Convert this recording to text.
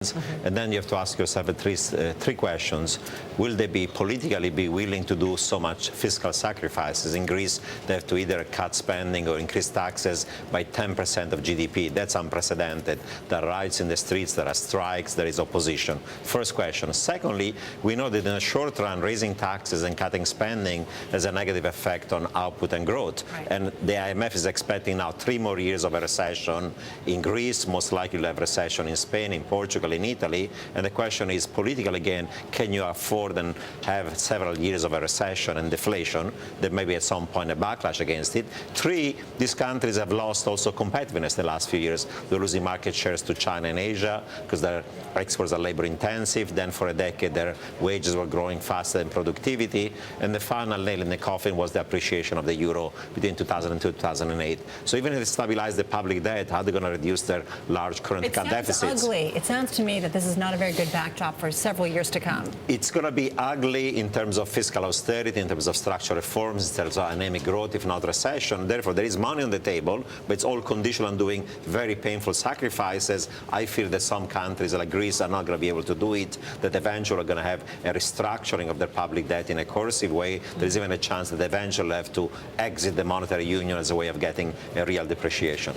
And then you have to ask yourself three questions. Will they politically be willing to do so much fiscal sacrifices? In Greece, they have to either cut spending or increase taxes by 10% of GDP. That's unprecedented. There are riots in the streets, there are strikes, there is opposition. First question. Secondly, we know that in the short run, raising taxes and cutting spending has a negative effect on output and growth. Right. And the IMF is expecting now 3 more years of a recession in Greece, most likely to have recession in Spain, in Portugal, in Italy, and the question is political again, can you afford and have several years of a recession and deflation? There may be at some point a backlash against it. 3, these countries have lost also competitiveness the last few years. They're losing market shares to China and Asia because their exports are labor intensive. Then for a decade their wages were growing faster than productivity. And the final nail in the coffin was the appreciation of the euro between 2002 and 2008. So even if they stabilize the public debt, how are they going to reduce their large current account deficits? It sounds ugly. It sounds to me that this is not a very good backdrop for several years to come. It's going to be ugly in terms of fiscal austerity, in terms of structural reforms, in terms of anemic growth, if not recession. Therefore, there is money on the table, but it's all conditional on doing very painful sacrifices. I feel that some countries like Greece are not going to be able to do it, that eventually are going to have a restructuring of their public debt in a coercive way. There's even a chance that they eventually have to exit the monetary union as a way of getting a real depreciation.